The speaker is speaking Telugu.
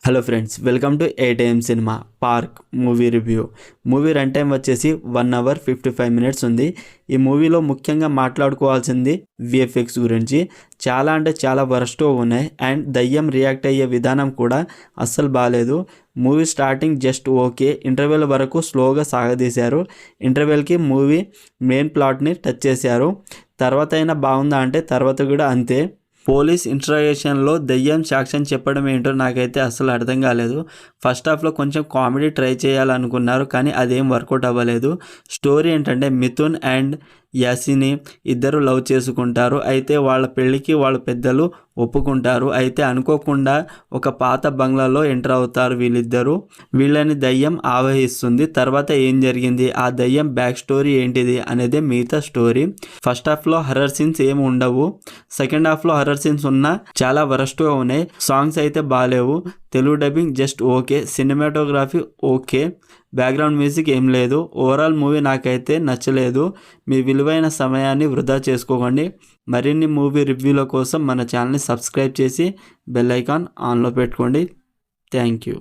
Hello friends, welcome to 8am cinema park movie review. Movie run time వచ్చేసి 1 hour 55 minutes ఉంది. ఈ మూవీలో ముఖ్యంగా మాట్లాడుకోవాల్సింది విఎఫ్ఎక్స్ గురించి. చాలా అంటే చాలా వరస్ట్గా ఉన్నాయి అండ్ దయ్యం రియాక్ట్ అయ్యే విధానం కూడా అస్సలు బాగాలేదు. Movie starting just okay, interval వరకు స్లోగా సాగదీశారు. ఇంటర్వెల్కి మూవీ మెయిన్ ప్లాట్ని టచ్ చేశారు. తర్వాత అయినా బాగుందా అంటే తర్వాత కూడా అంతే. పోలీస్ ఇంట్రాగేషన్లో దయ్యం సాక్ష్యం చెప్పడం ఏంటో నాకైతే అసలు అర్థం కాలేదు. ఫస్ట్ హాఫ్లో కొంచెం కామెడీ ట్రై చేయాలనుకున్నారు, కానీ అదేం వర్కౌట్ అవ్వలేదు. స్టోరీ ఏంటంటే మిథున్ అండ్ యాసిని ఇద్దరు లవ్ చేసుకుంటారు. అయితే వాళ్ళ పెళ్ళికి వాళ్ళ పెద్దలు ఒప్పుకుంటారు. అయితే అనుకోకుండా ఒక పాత బంగ్లాలో ఎంటర్ అవుతారు వీళ్ళిద్దరూ. వీళ్ళని దయ్యం ఆవహిస్తుంది. తర్వాత ఏం జరిగింది, ఆ దయ్యం బ్యాక్ స్టోరీ ఏంటిది అనేది మిగతా స్టోరీ. ఫస్ట్ హాఫ్లో హర్రర్ సీన్స్ ఏమి ఉండవు. సెకండ్ హాఫ్లో హర్రర్ సీన్స్ ఉన్నా చాలా వరస్ట్గా ఉన్నాయి. సాంగ్స్ అయితే బాగాలేవు. Telugu dubbing just okay, cinematography okay, background music ఏం లేదు. ఓవరాల్ మూవీ నాకైతే నచ్చలేదు. మీ విలువైన సమయాన్ని వృధా చేసుకోకండి. మరిన్ని మూవీ రివ్యూల కోసం మన ఛానల్ని సబ్స్క్రైబ్ చేసి బెల్ ఐకాన్ ఆన్లో పెట్టుకోండి. Thank you.